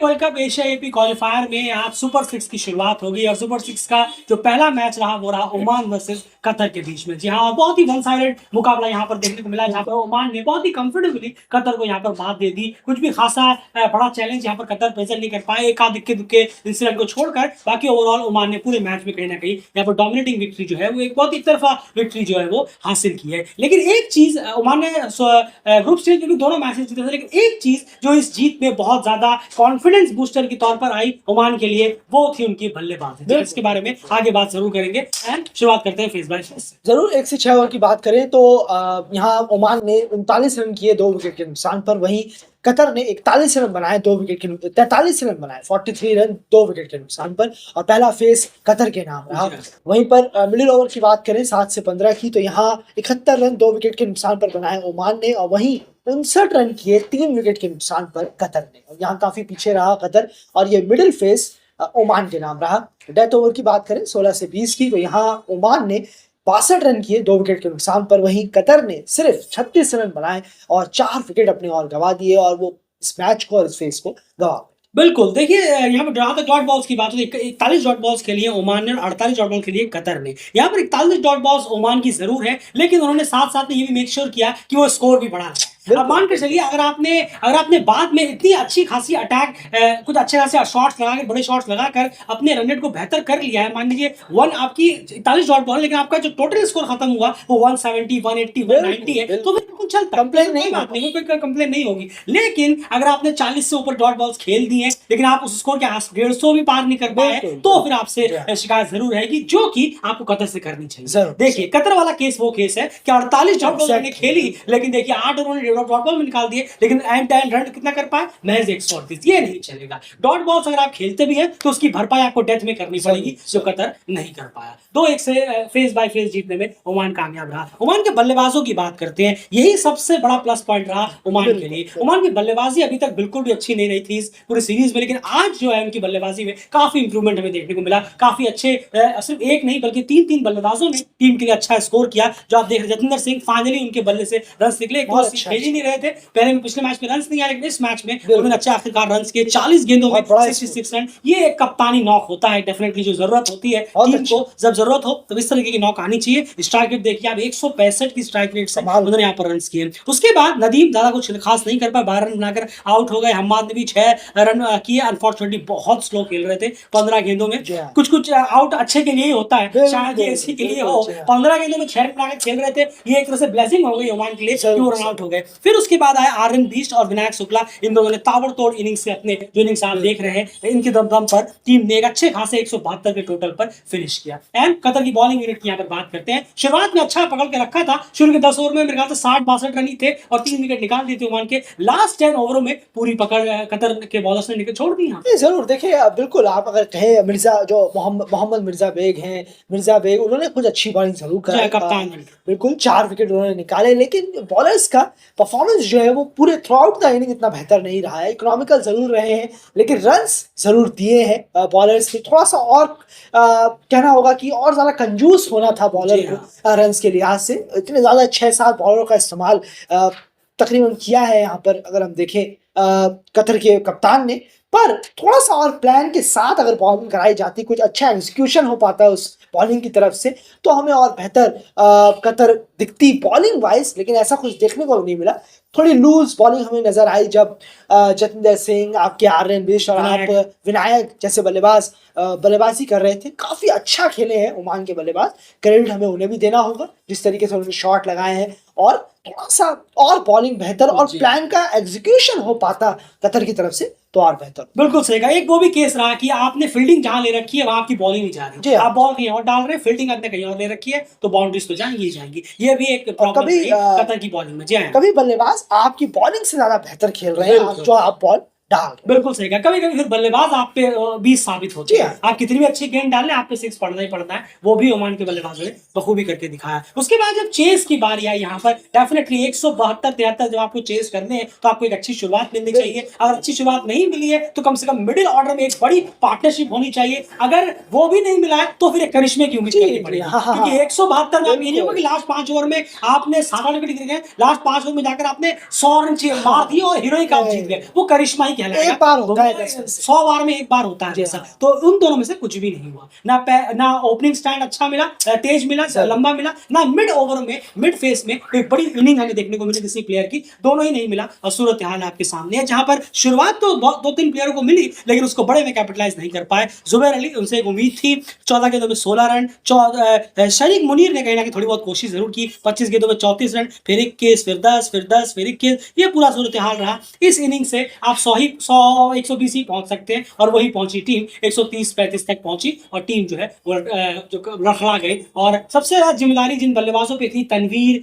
World cup Asia AP qualifier में आज super six की शुरुआत होगी और सुपर सिक्स का जो पहला मैच रहा वो रहा ओमान वर्सेस कतर के बीच में। जी हाँ, बहुत ही वन साइडेड मुकाबला यहाँ पर देखने को मिला, जहाँ पर ओमान ने बहुत ही कंफर्टेबली कतर को यहाँ पर मात दे दी। कुछ भी खासा बड़ा चैलेंज यहाँ पर कतर प्रेजेंट नहीं कर पाए, एक आध इक्के दुक्के इंसिडेंट को छोड़कर। बाकी ओवरऑल ओमान ने पूरे मैच में कहीं ना कहीं यहाँ पर डोमिनेटिंग विक्ट्री जो है वो एक बहुत एक तरफा विक्ट्री जो है वो हासिल की है। लेकिन एक चीज ओमान ने ग्रुप स्टेज में भी दोनों मैचेस जीते थे, लेकिन एक चीज जो इस जीत में बहुत ज्यादा कॉन्फिडेंस बूस्टर के तौर पर आई ओमान के लिए वो थी उनकी बल्लेबाजी। इसके बारे में आगे बात जरूर करेंगे एंड शुरुआत करते हैं फेस बाय फेस। जरूर 1 से 6 ओवर की बात करें तो यहाँ ओमान ने 39 रन किए 2 विकेट के नुकसान पर, वहीं कतर ने 41 रन बनाए 2 विकेट के 43 रन बनाए 43 रन 2 विकेट के नुकसान पर, और पहला फेस कतर के नाम रहा। वहीं पर मिडिल ओवर की बात करें 7 से 15 की, तो यहाँ 71 रन 2 विकेट के नुकसान पर बनाए ओमान ने, और वहीं 59 रन किए 3 विकेट के नुकसान पर कतर ने। और यहाँ काफी पीछे रहा कतर और ये मिडिल फेस ओमान के नाम रहा। डेथ ओवर की बात करें 16 से 20 की, तो यहाँ ओमान ने 62 रन किए 2 विकेट के नुकसान पर, वहीं कतर ने सिर्फ 36 रन बनाए और 4 विकेट अपने और गंवा दिए, और वो इस मैच को और इस फेस को गंवा। बिल्कुल, देखिए यहाँ पर जहाँ तक डॉट बॉल्स की बात होती है, 41 डॉट बॉल्स के लिए ओमान ने और 48 डॉट बॉल के लिए कतर ने। यहाँ पर 41 डॉट बॉल्स ओमान की जरूर है, लेकिन उन्होंने साथ साथ में ये भी मेक श्योर किया कि वो स्कोर भी बढ़ा। अब मान कर चलिए अगर आपने बाद में इतनी अच्छी खासी अटैक कुछ अच्छे खासे शॉट्स लगाकर, बड़े शॉट्स लगाकर अपने रन रेट को बेहतर कर लिया है, मान लीजिए आपकी 41 डॉट बॉल, लेकिन आपका जो टोटल स्कोर खत्म हुआ वो 170 180 190 है, तो फिर कुछ चलता, कंप्लेन नहीं, बात नहीं, कोई कंप्लेन नहीं होगी। लेकिन अगर आपने 40 से ऊपर डॉट बॉल्स खेल दी है लेकिन आप उस स्कोर के 150 भी पार नहीं कर पाए, तो फिर आपसे शिकायत जरूर रहेगी, जो कि आपको कतर से करनी चाहिए। देखिए कतर वाला केस वो केस है कि 48 डॉट बॉल खेली, लेकिन देखिए 8 ओवर डॉट बॉल में निकाल दिए, लेकिन एंड टू एंड रन कितना कर पाए, महज 138। ये नहीं चलेगा। डॉट बॉल्स अगर आप खेलते भी हैं तो उसकी भरपाई आपको डेथ में करनी पड़ेगी, जो कतर नहीं कर पाया। 2-1 से फेस बाय फेस जीतने में ओमान कामयाब रहा। ओमान के बल्लेबाजों की बात करते हैं, यही सबसे बड़ा प्लस पॉइंट रहा ओमान के लिए। ओमान की बल्लेबाजी अभी तक बिल्कुल भी अच्छी नहीं रही थी इस पूरी सीरीज में, लेकिन आज जो है उनकी बल्लेबाजी में काफी इंप्रूवमेंट हमें देखने को मिला। काफी अच्छे, सिर्फ एक नहीं बल्कि 3 बल्लेबाजों ने टीम के लिए अच्छा स्कोर किया। जो आप देख रहे जतिंदर सिंह, फाइनली उनके बल्ले से रन निकले, भेज ही नहीं रहे थे पहले में, पिछले मैच में रन नहीं आए, लेकिन इस मैच में उन्होंने अच्छा आखिरकार रन किए। 40 गेंदों में 66 रन। ये एक कप्तानी नॉक होता है डेफिनेटली, जो जरूरत होती है टीम को, जब जरूरत हो तो इस तरीके की नॉक आनी चाहिए। स्ट्राइक रेट देखिए आप 165 की स्ट्राइक रेट से उन्होंने यहाँ पर रन किए। उसके बाद नदीम ज्यादा कुछ खास नहीं कर पाए, 12 रन बनाकर आउट हो गए। हम्माद ने भी 6 रन किए, अनफॉर्चुनेटली बहुत स्लो खेल रहे थे 15 गेंदों में। कुछ आउट अच्छे के लिए ही होता है, शायद ये इसी के लिए हो। 15 गेंदों में 6 रन बनाकर खेल रहे थे, ये एक तरह से ब्लेसिंग हो गई ओमान के लिए कि वो रन आउट हो गए। फिर उसके बाद आए आर्यन बीस्ट और विनायक शुक्ला, इन दोनों ने ताबड़तोड़ इनिंग्स से अपने जो इनिंग्स आप देख रहे हैं, इनके दम पर टीम ने एक अच्छे खासे 172 के टोटल पर फिनिश किया। एंड कतर की बॉलिंग यूनिट की यहाँ पर बात करते हैं। शुरुआत में अच्छा पकड़ के रखा था, शुरू के 10 ओवर में मेरे ख्याल से 60-62 रन ही थे और 3 विकेट निकाल दिए थे ओमान के। लास्ट 10 ओवरों में पूरी पकड़ कतर के बॉलर्स ने छोड़ दी। जरूर देखिए, बिल्कुल आप अगर कहें मिर्जा, जो मोहम्मद मिर्जा बेग हैं, मिर्जा बेग, उन्होंने कुछ अच्छी बॉलिंग जरूर कराई, कप्तान बिल्कुल 4 विकेट उन्होंने निकाले, लेकिन बॉलर्स का परफॉर्मेंस जो है वो पूरे थ्रू आउट द इनिंग इतना बेहतर नहीं रहा है। इकोनॉमिकल जरूर रहे हैं, लेकिन रन्स जरूर दिए हैं बॉलर्स ने। थोड़ा सा और कहना होगा कि और ज्यादा कंजूस होना था बॉलर को रन्स के लिहाज से। इतने ज्यादा 6-7 बॉलरों का इस्तेमाल तकरीबन किया है यहाँ पर, अगर हम देखें कतर के कप्तान ने। पर थोड़ा सा और प्लान के साथ अगर बॉलिंग कराई जाती, कुछ अच्छा एग्जीक्यूशन हो पाता है उस बॉलिंग की तरफ से, तो हमें और बेहतर कतर दिखती बॉलिंग वाइज, लेकिन ऐसा कुछ देखने को नहीं मिला। थोड़ी लूज बॉलिंग हमें नजर आई जब जतिंदर सिंह, आपके आर्यन बिष्ट और आप विनायक जैसे बल्लेबाज बल्लेबाजी कर रहे थे। काफी अच्छा खेले हैं ओमान के बल्लेबाज, क्रेडिट हमें उन्हें भी देना होगा जिस तरीके से उन्होंने शॉट लगाए हैं। और थोड़ा सा और बॉलिंग बेहतर और प्लान का एग्जीक्यूशन हो पाता कतर की तरफ से तो और बेहतर। बिल्कुल सही कहा। एक वो भी केस रहा कि आपने फील्डिंग जहां ले रखी है वहां आपकी बॉलिंग नहीं जा रही, आप बॉल कहीं और डाल रहे हैं, फील्डिंग आपने कहीं और ले रखी है, तो बाउंड्रीज तो जाएंगी ही जाएंगी। ये भी एक प्रॉब्लम है कतर की बॉलिंग में। जी हां, कभी बल्लेबाज आपकी बॉलिंग से ज्यादा बेहतर खेल रहे हैं जो आप बॉल डाल। बिल्कुल सही कहा। कभी कभी फिर बल्लेबाज आप पे 20 साबित होते हैं। आप कितनी भी अच्छी गेंद डाल लें, आप पे 6 पड़ना ही पड़ता है। वो भी ओमान के बल्लेबाजों ने बखूबी करके दिखाया। उसके बाद जब चेस की बारी आई यहाँ पर, डेफिनेटली 172-73 जब आपको चेस करने हैं तो आपको एक अच्छी शुरुआत मिलनी चाहिए। अगर अच्छी शुरुआत नहीं मिली है तो कम से कम मिडिल ऑर्डर में एक बड़ी पार्टनरशिप होनी चाहिए। अगर वो भी नहीं मिला है तो फिर एक करिश्मे की उम्मीद करनी पड़ेगी, क्योंकि 172 में ये नहीं होगा कि लास्ट 5 ओवर में आपने 7 विकेट गिर गए, लास्ट 5 ओवर में जाकर आपने 100 रन मार दिए और हीरोइक आप जीत गए। वो करिश्मा ही कहलाएगा। एक बार होता है 10 में से। 100 बार में एक बार होता है जी ऐसा। हाँ। तो उन दोनों में से कुछ भी नहीं हुआ। ना ओपनिंग स्टैंड अच्छा मिला, तेज मिला, लंबा मिला, ना मिड ओवर में, मिड फेस में कोई बड़ी इनिंग हमें देखने को मिली किसी प्लेयर की, दोनों ही नहीं मिला। और सूरत हाल आपके सामने है, जहां पर शुरुआत तो 2-3 प्लेयरों को मिली, लेकिन उसको बड़े में कैपिटलाइज नहीं कर पाए। जुबैर अली, उनसे एक उम्मीद थी, 14 गेंदों में 16 रन। शरीक मुनीर ने कहीं ना कहीं थोड़ी बहुत कोशिश जरूर की, 25 गेंदों में 34 रन, फिर 21, फिर 10, फिर 10, फिर 21, ये पूरा सूरत हाल रहा। इस इनिंग से आप 120 ही पहुंच सकते हैं, और वही पहुंची टीम, 130-35 तक पहुंची, और टीम जो है वो जो रखड़ा गई। और सबसे ज्यादा जिम्मेदारी जिन बल्लेबाजों पे थी, तनवीर,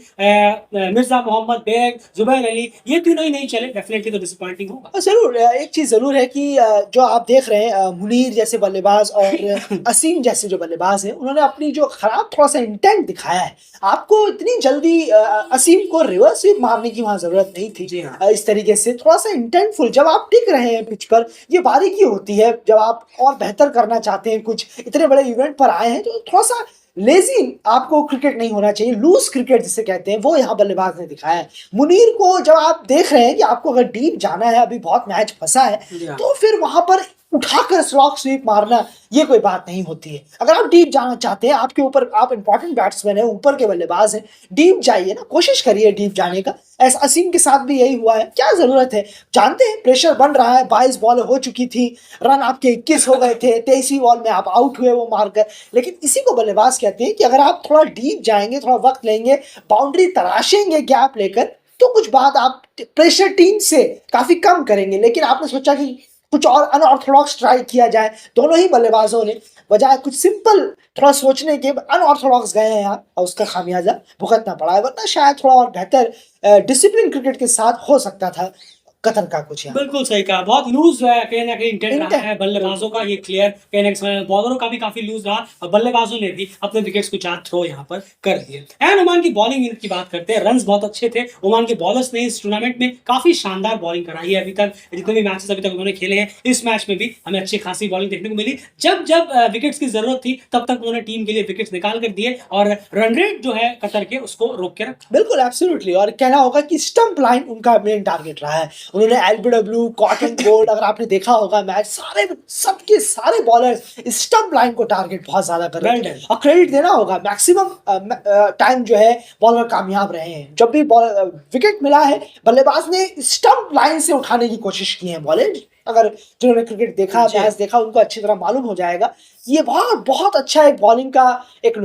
मिर्जा मोहम्मद बेग, जुबैर अली, ये तीनों ही नहीं चले, डेफिनेटली तो डिसअपॉइंटिंग होगा। जरूर एक चीज जरूर है कि जो आप देख रहे हैं मुनीर जैसे बल्लेबाज और असीम जैसे जो बल्लेबाज हैं, उन्होंने अपनी जो खराब थोड़ा सा इंटेंट दिखाया है। आपको इतनी जल्दी असीम को रिवर्स स्वीप मारने की वहां जरूरत नहीं थी। जी हाँ। इस तरीके से थोड़ा सा इंटेंटफुल, जब आप टिक रहे हैं पिच पर, ये बारीकी होती है। जब आप और बेहतर करना चाहते हैं, कुछ इतने बड़े इवेंट पर आए हैं, तो थोड़ा सा लेजी आपको क्रिकेट नहीं होना चाहिए, लूज क्रिकेट जिसे कहते हैं, वो यहाँ बल्लेबाज ने दिखाया है। मुनीर को जब आप देख रहे हैं कि आपको अगर डीप जाना है, अभी बहुत मैच फंसा है, तो फिर वहां पर उठाकर स्लॉग स्वीप मारना ये कोई बात नहीं होती है। अगर आप डीप जाना चाहते हैं, आपके ऊपर, आप इंपॉर्टेंट बैट्समैन हैं, ऊपर के बल्लेबाज हैं, डीप जाइए ना, कोशिश करिए डीप जाने का। ऐसा असीम के साथ भी यही हुआ है। क्या जरूरत है, जानते हैं प्रेशर बन रहा है, 22 बॉल हो चुकी थी, रन आपके 21 हो गए थे, 23वीं बॉल में आप आउट हुए वो मारकर। लेकिन इसी को बल्लेबाज कहते हैं कि अगर आप थोड़ा डीप जाएंगे, थोड़ा वक्त लेंगे, बाउंड्री तराशेंगे गैप लेकर, तो कुछ बात आप प्रेशर टीम से काफी कम करेंगे। लेकिन आपने सोचा कि कुछ और अनऑर्थोडॉक्स ट्राई किया जाए, दोनों ही बल्लेबाजों ने बजाय कुछ सिंपल थोड़ा सोचने के अनऑर्थोडॉक्स गए हैं यहाँ, और उसका खामियाजा भुगतना पड़ा है। वरना शायद थोड़ा और बेहतर डिसिप्लिन क्रिकेट के साथ हो सकता था कतर का कुछ यहाँ। बिल्कुल सही कहा, बहुत लूज कहीं ना कहीं इंटेंट रहा है बल्लेबाजों का, ये क्लियर कहीं ना कहीं। बॉलरों का भी काफी लूज रहा, और बल्लेबाजों ने भी अपने विकेट्स को 4 थ्रो यहाँ पर कर दिए। एंड ओमान की बॉलिंग यूनिट की बात करते हैं, रन्स बहुत अच्छे थे। ओमान के बॉलर्स ने इस टूर्नामेंट में काफी शानदार बॉलिंग कराई है। अभी तक जितने भी मैचेस अभी तक उन्होंने खेले हैं, इस मैच में भी हमें अच्छी खासी बॉलिंग देखने को मिली। जब जब विकेट्स की जरूरत थी, तब तक उन्होंने टीम के लिए विकेट्स निकाल कर दिए, और रन रेट जो है कतर के, उसको रोक के रखा। बिल्कुल एब्सोल्युटली। और कहना होगा कि स्टंप लाइन उनका मेन टारगेट रहा है। उन्होंने एलबीडब्ल्यू, कॉटन बोल्ड, अगर आपने देखा होगा मैच, सारे सबके सारे बॉलर्स स्टंप लाइन को टारगेट बहुत ज्यादा कर रहे हैं। और क्रेडिट देना होगा, मैक्सिमम टाइम जो है बॉलर कामयाब रहे हैं। जब भी विकेट मिला है, बल्लेबाज ने स्टंप लाइन से उठाने की कोशिश की है बॉलर। अगर जिन्होंने क्रिकेट देखा, मैच देखा, उनको अच्छी तरह मालूम हो जाएगा। ये बहुत बहुत अच्छा एक बॉलिंग का एक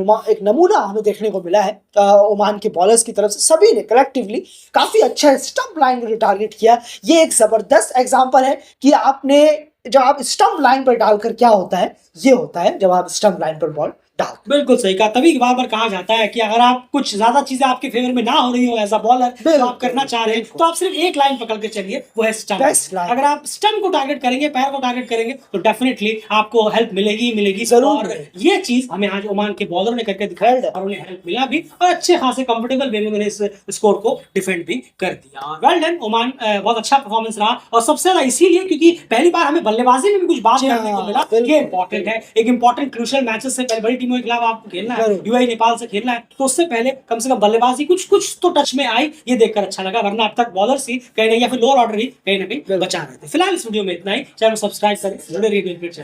नमूना हमें देखने को मिला है ओमान के बॉलर्स की तरफ से। सभी ने कलेक्टिवली काफी अच्छा स्टंप लाइन को टारगेट किया। ये एक जबरदस्त एग्जांपल है कि आपने, जब आप स्टंप लाइन पर डालकर क्या होता है, ये होता है जब आप स्टंप लाइन पर बॉल डाल। बिल्कुल सही कहा। तभी बार बार कहा जाता है कि अगर आप कुछ ज्यादा चीजें आपके फेवर में ना हो रही हो एज अ बॉलर, तो आप करना चाह रहे हैं, तो आप सिर्फ एक लाइन पकड़ के चलिए, वो है स्टंप। अगर आप स्टंप को टारगेट करेंगे, पैर को टारगेट करेंगे, तो डेफिनेटली आपको हेल्प मिलेगी मिलेगी जरूर। और ये चीज हमें आज ओमान के बॉलर ने करके दिखाया, और उन्हें हेल्प मिला भी, और अच्छे खासे कंफर्टेबल वे में उन्होंने इस स्कोर को डिफेंड भी कर दिया। वेल डन ओमान, बहुत अच्छा परफॉर्मेंस रहा। और सबसे ज्यादा इसीलिए क्योंकि पहली बार हमें बल्लेबाजी में भी कुछ बात करने को मिला। ये इंपॉर्टेंट है, एक इंपॉर्टेंट क्रूशियल मैचेस से पहले बड़ी टीमों के खिलाफ आपको खेलना है, यूएई नेपाल से खेलना है, तो उससे पहले कम से कम बल्लेबाजी कुछ तो टच में आई, ये देखकर अच्छा लगा। वरना अब तक बॉलर्स ही कहीं ना, या फिर लोअर ऑर्डर ही कहीं ना कहीं बचा रहे थे। फिलहाल इस वीडियो में इतना ही। चैनल सब्सक्राइब करें, जुड़े रहिए क्रिकेट चैनल।